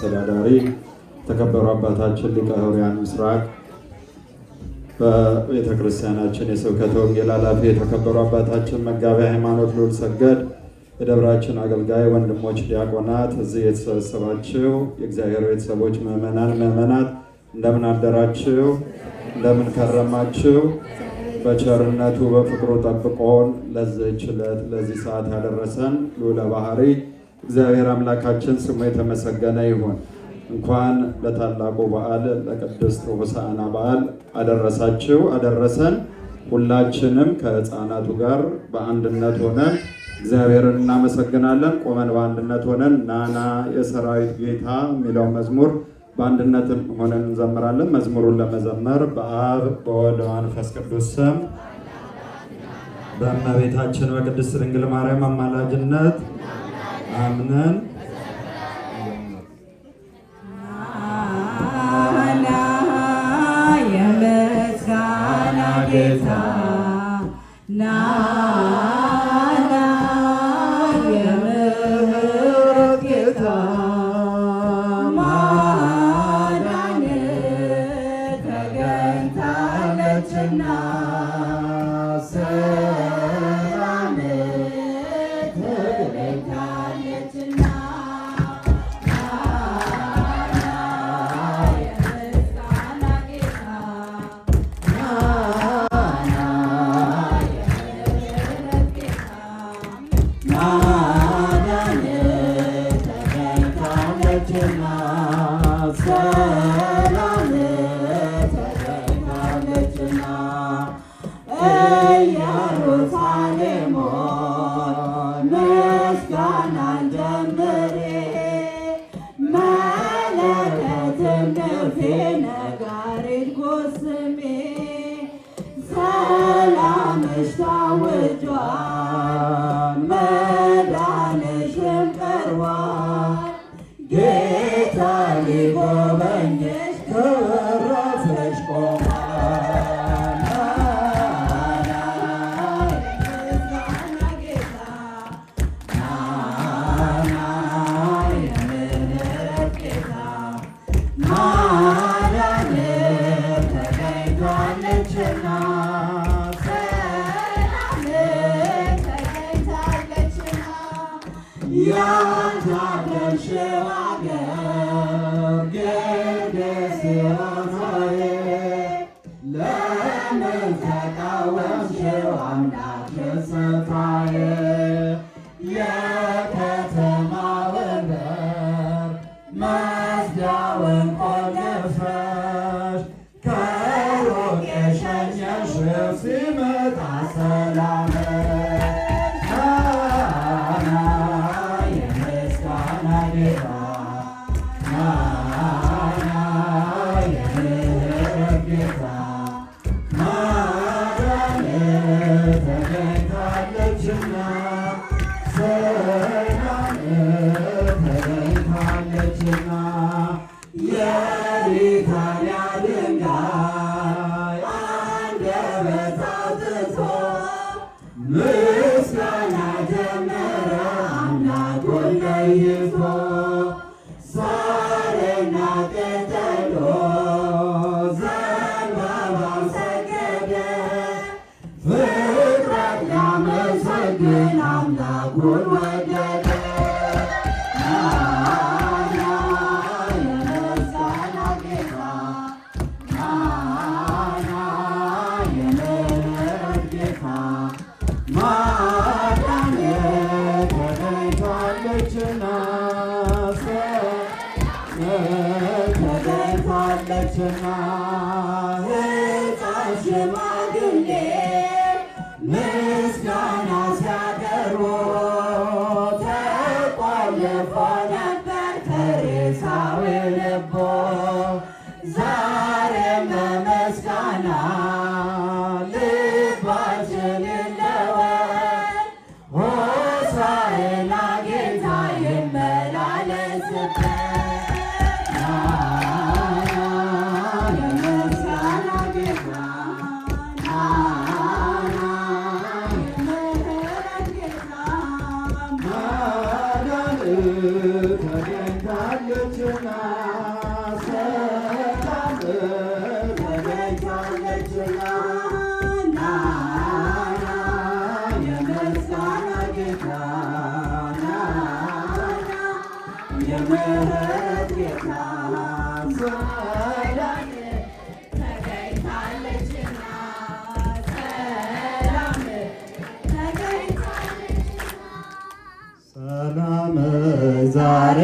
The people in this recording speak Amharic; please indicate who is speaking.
Speaker 1: አስተዳዳሪ ተከበሩ አባታችን ሊቀ ኅሩያን ምስራቅ፣ በቤተ ክርስቲያናችን የስብከተ ወንጌል ኃላፊ የተከበሩ አባታችን መጋቢ ሃይማኖት ልዑል ሰገድ፣ የደብራችን አገልጋይ ወንድሞች ዲያቆናት፣ እዚህ የተሰበሰባችሁ የእግዚአብሔር ቤተሰቦች ምዕመናት እንደምን አደራችሁ? እንደምን ከረማችሁ? በቸርነቱ በፍቅሩ ጠብቆን ለዚህች ዕለት ለዚህ ሰዓት ያደረሰን ልዑለ ባሕርይ እግዚአብሔር አምላካችን ስሙ የተመሰገነ ይሁን። እንኳን ለታላቁ በዓል ለቅድስት ሆሳዕና በዓል አደረሳችሁ አደረሰን። ሁላችንም ከሕፃናቱ ጋር በአንድነት ሆነን እግዚአብሔርን እናመሰግናለን። ቆመን በአንድነት ሆነን ናና የሰራዊት ጌታ የሚለው መዝሙር በአንድነት ሆነን እንዘምራለን። መዝሙሩን ለመዘመር በአብ በወልድ በመንፈስ ቅዱስ ስም በእመቤታችን በቅድስት ድንግል ማርያም አማላጅነት አምነን የምስጋና ጌታ የምሕረት ጌታ ማዳን ተገኝታለችና ሰላም ተገኝታለችና ጌታ ሊጎበኝሽ ከወረፈሽ ምስጋና ሲያቀርቡ ተቆልፎ ነበር ፈሪሳዊ ልቦ። ዛሬም በምስጋና ልባችን ይለወጥ። ሆሳዕና ጌታ ይመላለስበት። ተገኝታለችና ዛሬ